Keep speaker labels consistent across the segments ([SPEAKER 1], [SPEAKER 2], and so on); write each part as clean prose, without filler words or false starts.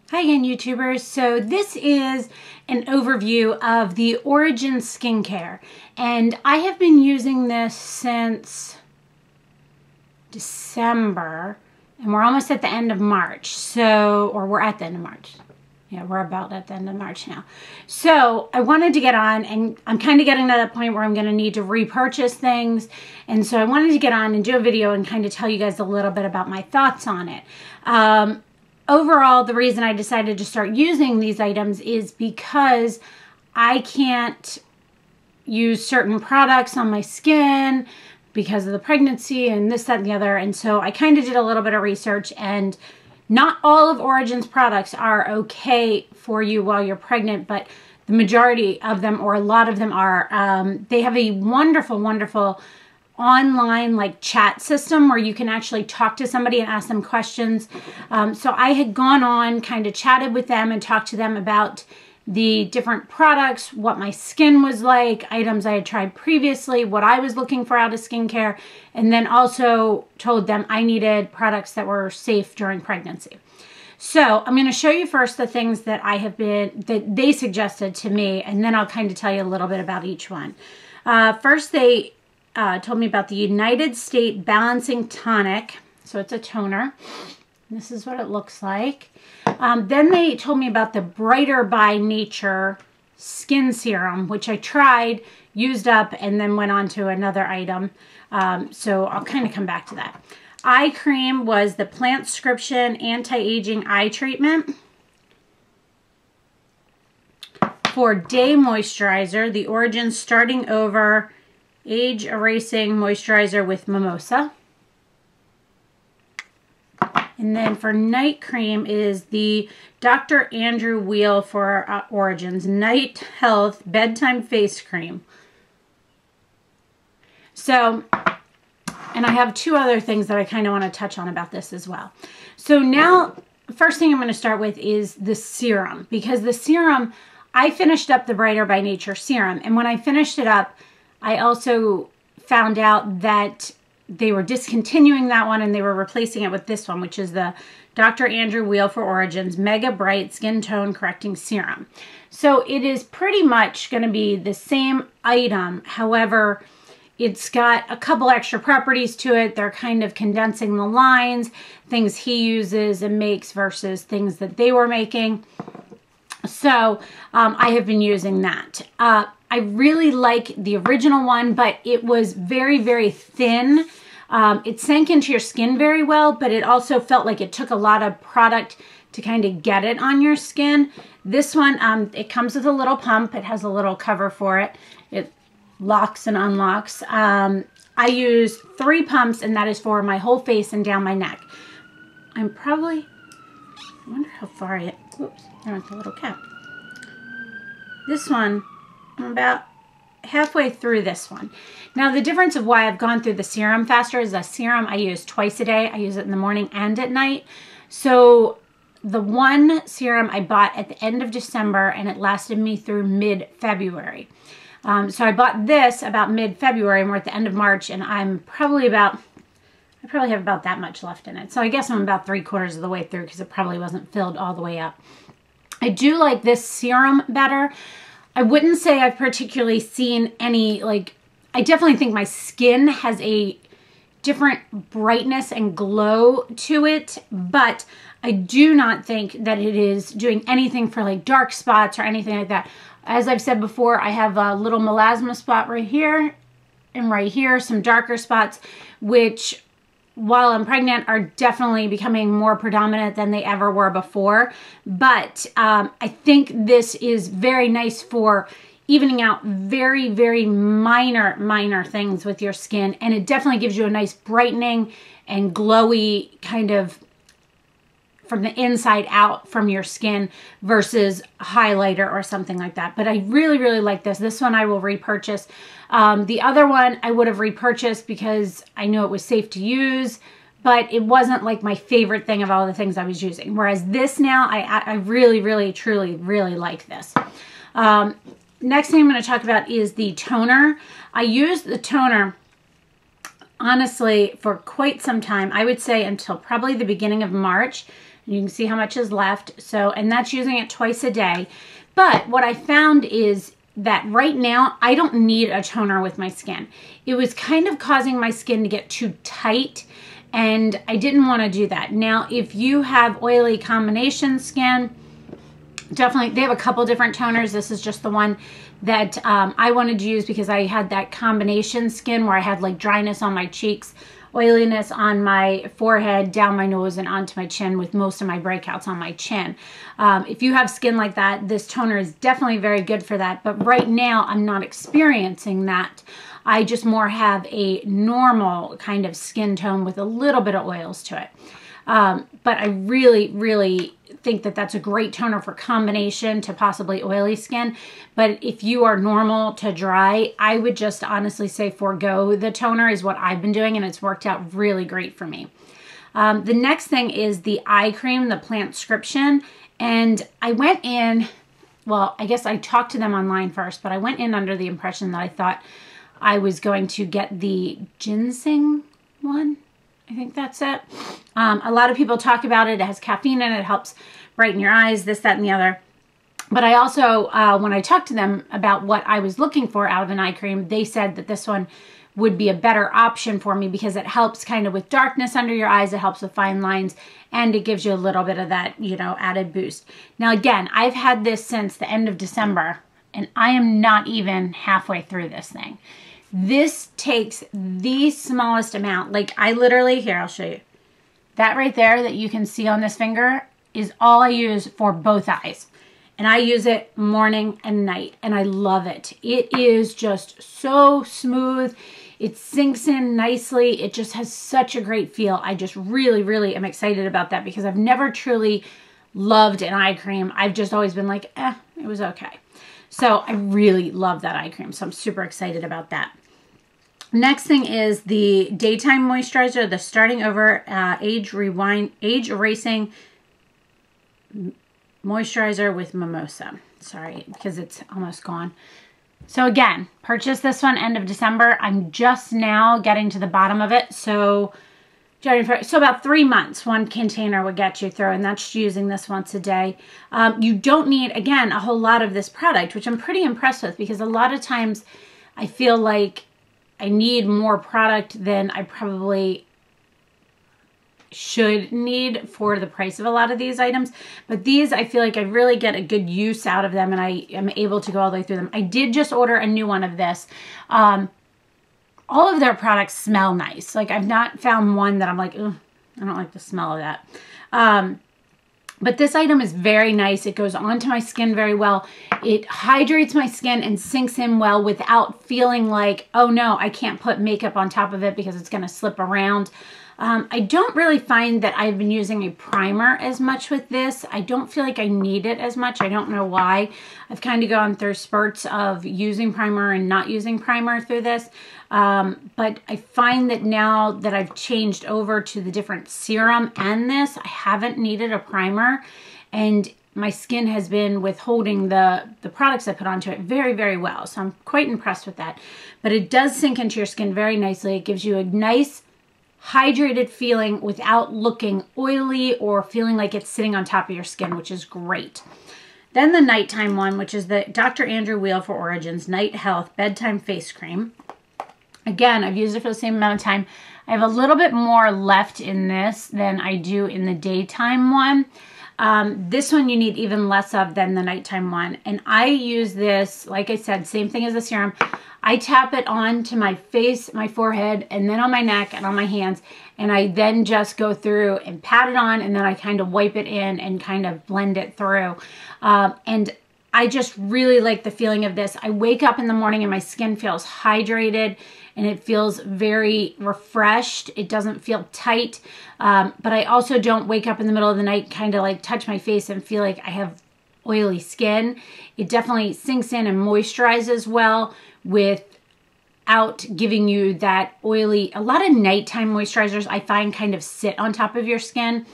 [SPEAKER 1] Hi again, YouTubers. So this is an overview of the Origin skincare, and I have been using this since December, and we're almost at the end of March. Or we're at the end of March. Yeah, we're about at the end of March now. So I wanted to get on, and I'm kind of getting to that point where I'm going to need to repurchase things. And so I wanted to get on and do a video and kind of tell you guys a little bit about my thoughts on it. Overall, the reason I decided to start using these items is because I can't use certain products on my skin because of the pregnancy and this, that, and the other. And so I kind of did a little bit of research, and not all of Origin's products are okay for you while you're pregnant, but the majority of them, or a lot of them, are. They have a wonderful, wonderful online like chat system where you can actually talk to somebody and ask them questions. So I had gone on, kind of chatted with them and talked to them about the different products, what my skin was like, items I had tried previously, what I was looking for out of skincare, and then also told them I needed products that were safe during pregnancy. So I'm going to show you first the things that that they suggested to me, and then I'll kind of tell you a little bit about each one. First, they told me about the United States Balancing Tonic. So it's a toner. This is what it looks like. Then they told me about the Brighter by Nature Skin Serum, which I tried, used up, and then went on to another item. So I'll kind of come back to that. Eye cream was the Plantscription Anti-Aging Eye Treatment. For day moisturizer, the Origin Starting Over Age Erasing Moisturizer with Mimosa. And then for night cream is the Dr. Andrew Weil for Origins Night Health Bedtime Face Cream. So, and I have two other things that I kind of want to touch on about this as well. So now, first thing I'm going to start with is the serum, because the serum, I finished up the Brighter by Nature serum, and when I finished it up, I also found out that they were discontinuing that one and they were replacing it with this one, which is the Dr. Andrew Weil for Origins Mega Bright Skin Tone Correcting Serum. So it is pretty much going to be the same item. However, it's got a couple extra properties to it. They're kind of condensing the lines, things he uses and makes versus things that they were making. So I have been using that. I really like the original one, but it was very, very thin. It sank into your skin very well, but it also felt like it took a lot of product to kind of get it on your skin. This one, it comes with a little pump. It has a little cover for it. It locks and unlocks. I use 3 pumps, and that is for my whole face and down my neck. I wonder how far oops, there went the little cap. This one, I'm about halfway through this one. Now, the difference of why I've gone through the serum faster is the serum I use twice a day. I use it in the morning and at night. So the one serum I bought at the end of December, and it lasted me through mid-February. So I bought this about mid-February, and we're at the end of March, and I probably have about that much left in it. So I guess I'm about 3/4 of the way through because it probably wasn't filled all the way up. I do like this serum better. I wouldn't say I've particularly seen any, I definitely think my skin has a different brightness and glow to it, but I do not think that it is doing anything for like dark spots or anything like that. As I've said before, I have a little melasma spot right here and right here, some darker spots, which while I'm pregnant are definitely becoming more predominant than they ever were before. But I think this is very nice for evening out very, very minor things with your skin. And it definitely gives you a nice brightening and glowy kind of from the inside out from your skin versus highlighter or something like that. But I really, really like this. This one I will repurchase. The other one I would have repurchased because I knew it was safe to use, but it wasn't like my favorite thing of all the things I was using. Whereas this now, I really, really, truly, really like this. Next thing I'm going to talk about is the toner. I used the toner, honestly, for quite some time. I would say until probably the beginning of March. You can see how much is left. So, and that's using it twice a day. But what I found is that right now, I don't need a toner with my skin. It was kind of causing my skin to get too tight, and I didn't want to do that. Now, if you have oily combination skin, definitely, they have a couple different toners. This is just the one that I wanted to use because I had that combination skin where I had like dryness on my cheeks, oiliness on my forehead, down my nose, and onto my chin, with most of my breakouts on my chin. If you have skin like that, this toner is definitely very good for that. But right now, I'm not experiencing that. I just more have a normal kind of skin tone with a little bit of oils to it. But I really, really think that that's a great toner for combination to possibly oily skin. But if you are normal to dry, I would just honestly say forego the toner is what I've been doing, and it's worked out really great for me. The next thing is the eye cream, the Plantscription. And I went in, well, I guess I talked to them online first, but I went in under the impression that I thought I was going to get the ginseng one. I think that's it. A lot of people talk about it. It has caffeine in it. It helps brighten your eyes, this, that, and the other. But I also, when I talked to them about what I was looking for out of an eye cream, they said that this one would be a better option for me because it helps kind of with darkness under your eyes. It helps with fine lines, and it gives you a little bit of that, you know, added boost. Now, again, I've had this since the end of December, and I am not even halfway through this thing. This takes the smallest amount. Like, I literally, here, I'll show you. That right there that you can see on this finger is all I use for both eyes. And I use it morning and night, and I love it. It is just so smooth. It sinks in nicely. It just has such a great feel. I just really, really am excited about that because I've never truly loved an eye cream. I've just always been like, it was okay. So I really love that eye cream. So I'm super excited about that. Next thing is the daytime moisturizer, the Starting Over Age Erasing Moisturizer with Mimosa. Sorry, because it's almost gone. So again, purchased this one end of December. I'm just now getting to the bottom of it. So about 3 months, one container would get you through, and that's using this once a day. You don't need, again, a whole lot of this product, which I'm pretty impressed with because a lot of times I feel like I need more product than I probably should need for the price of a lot of these items. But these, I feel like I really get a good use out of them, and I am able to go all the way through them. I did just order a new one of this. All of their products smell nice. Like, I've not found one that I'm like, ugh, I don't like the smell of that. But this item is very nice. It goes onto my skin very well. It hydrates my skin and sinks in well without feeling like, oh no, I can't put makeup on top of it because it's going to slip around. I don't really find that I've been using a primer as much with this. I don't feel like I need it as much. I don't know why. I've kind of gone through spurts of using primer and not using primer through this. But I find that now that I've changed over to the different serum and this, I haven't needed a primer. And my skin has been withholding the products I put onto it very, very well. So I'm quite impressed with that. But it does sink into your skin very nicely. It gives you a nice hydrated feeling without looking oily or feeling like it's sitting on top of your skin, which is great. Then the nighttime one, which is the Dr. Andrew Weil for Origins Night Health Bedtime Face Cream. Again, I've used it for the same amount of time. I have a little bit more left in this than I do in the daytime one. This one you need even less of than the nighttime one. And I use this, like I said, same thing as the serum. I tap it onto my face, my forehead, and then on my neck and on my hands. And I then just go through and pat it on, and then I kind of wipe it in and kind of blend it through. And I just really like the feeling of this. I wake up in the morning and my skin feels hydrated and it feels very refreshed. It doesn't feel tight, but I also don't wake up in the middle of the night kind of like touch my face and feel like I have oily skin. It definitely sinks in and moisturizes well without giving you that oily. A lot of nighttime moisturizers I find kind of sit on top of your skin,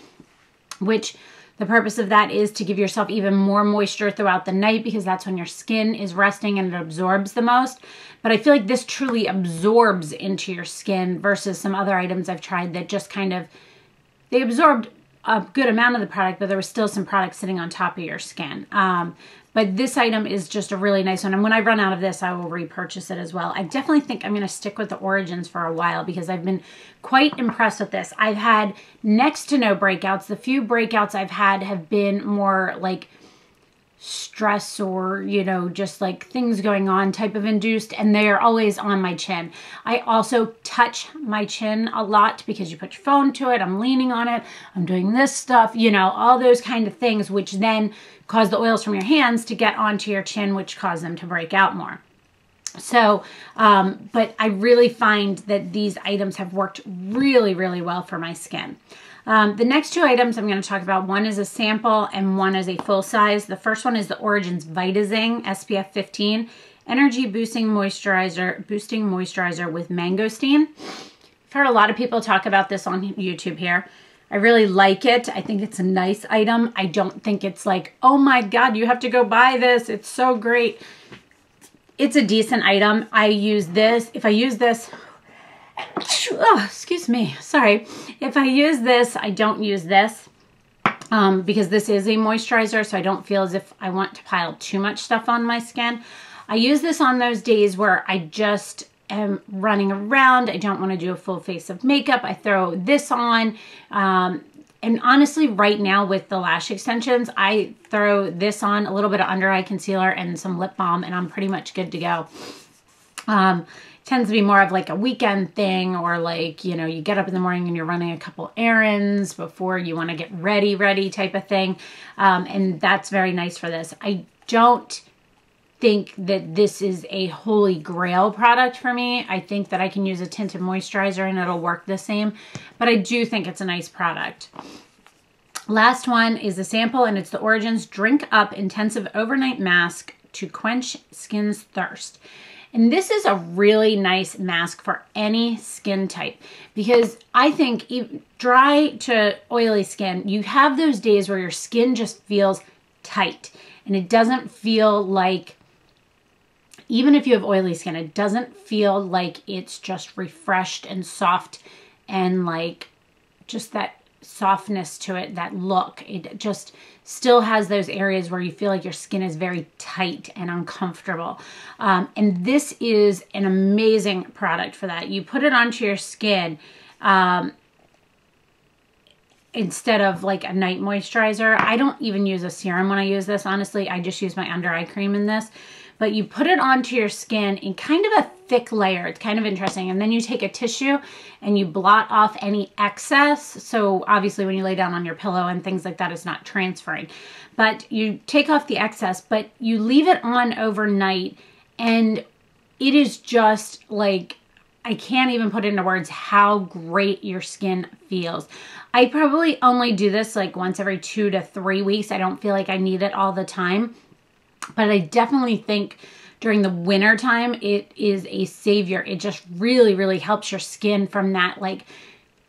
[SPEAKER 1] which the purpose of that is to give yourself even more moisture throughout the night because that's when your skin is resting and it absorbs the most. But I feel like this truly absorbs into your skin versus some other items I've tried that just kind of, they absorbed a good amount of the product, but there was still some product sitting on top of your skin. But this item is just a really nice one. And when I run out of this, I will repurchase it as well. I definitely think I'm going to stick with the Origins for a while because I've been quite impressed with this. I've had next to no breakouts. The few breakouts I've had have been more like stress or, you know, just like things going on type of induced, and they are always on my chin. I also touch my chin a lot because you put your phone to it, I'm leaning on it, I'm doing this stuff, you know, all those kind of things, which then cause the oils from your hands to get onto your chin, which cause them to break out more. So, but I really find that these items have worked really, really well for my skin. The next two items I'm going to talk about, one is a sample and one is a full size. The first one is the Origins Vita Zing SPF 15 Energy Boosting Moisturizer with Mangosteen. I've heard a lot of people talk about this on YouTube here. I really like it. I think it's a nice item. I don't think it's like, oh my God, you have to go buy this. It's so great. It's a decent item. I use this. If I use this, oh, excuse me, sorry. If I use this, I don't use this because this is a moisturizer, so I don't feel as if I want to pile too much stuff on my skin. I use this on those days where I just am running around. I don't want to do a full face of makeup. I throw this on. And honestly, right now with the lash extensions, I throw this on, a little bit of under eye concealer and some lip balm, and I'm pretty much good to go. Tends to be more of like a weekend thing, or like, you know, you get up in the morning and you're running a couple errands before you want to get ready type of thing. And that's very nice for this. I don't think that this is a holy grail product for me. I think that I can use a tinted moisturizer and it'll work the same, but I do think it's a nice product. Last one is a sample, and it's the Origins Drink Up Intensive Overnight Mask to Quench Skin's Thirst. And this is a really nice mask for any skin type, because I think dry to oily skin, you have those days where your skin just feels tight and it doesn't feel like, even if you have oily skin, it doesn't feel like it's just refreshed and soft and like just that softness to it, that look. It just still has those areas where you feel like your skin is very tight and uncomfortable. And this is an amazing product for that. You put it onto your skin instead of like a night moisturizer. I don't even use a serum when I use this. Honestly, I just use my under eye cream in this. But you put it onto your skin in kind of a thick layer. It's kind of interesting. And then you take a tissue and you blot off any excess. So obviously when you lay down on your pillow and things like that, it's not transferring. But you take off the excess, but you leave it on overnight, and it is just like, I can't even put into words how great your skin feels. I probably only do this like once every 2 to 3 weeks. I don't feel like I need it all the time. But I definitely think during the winter time, it is a savior. It just really, really helps your skin from that like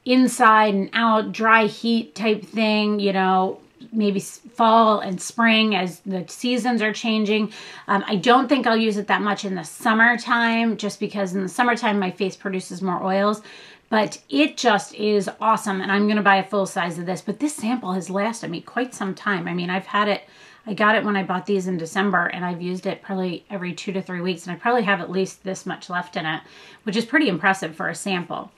[SPEAKER 1] inside and out dry heat type thing, you know, maybe fall and spring as the seasons are changing. I don't think I'll use it that much in the summertime, just because in the summertime, my face produces more oils. But it just is awesome. And I'm going to buy a full size of this. But this sample has lasted me quite some time. I mean, I've had it. I got it when I bought these in December, and I've used it probably every 2 to 3 weeks, and I probably have at least this much left in it, which is pretty impressive for a sample.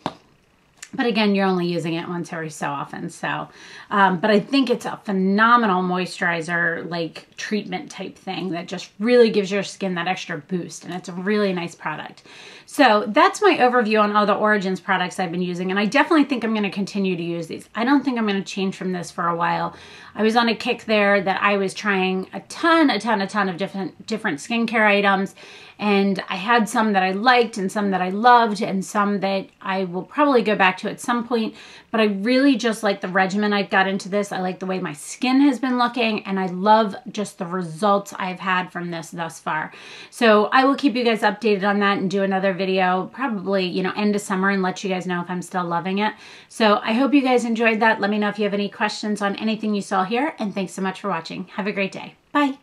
[SPEAKER 1] But again, you're only using it once every so often. So, but I think it's a phenomenal moisturizer, like treatment type thing that just really gives your skin that extra boost. And it's a really nice product. So that's my overview on all the Origins products I've been using. And I definitely think I'm going to continue to use these. I don't think I'm going to change from this for a while. I was on a kick there that I was trying a ton of different skincare items. And I had some that I liked and some that I loved and some that I will probably go back to at some point. But I really just like the regimen I've got into this. I like the way my skin has been looking, and I love just the results I've had from this thus far. So I will keep you guys updated on that and do another video probably, you know, end of summer, and let you guys know if I'm still loving it. So I hope you guys enjoyed that. Let me know if you have any questions on anything you saw here, and thanks so much for watching. Have a great day. Bye.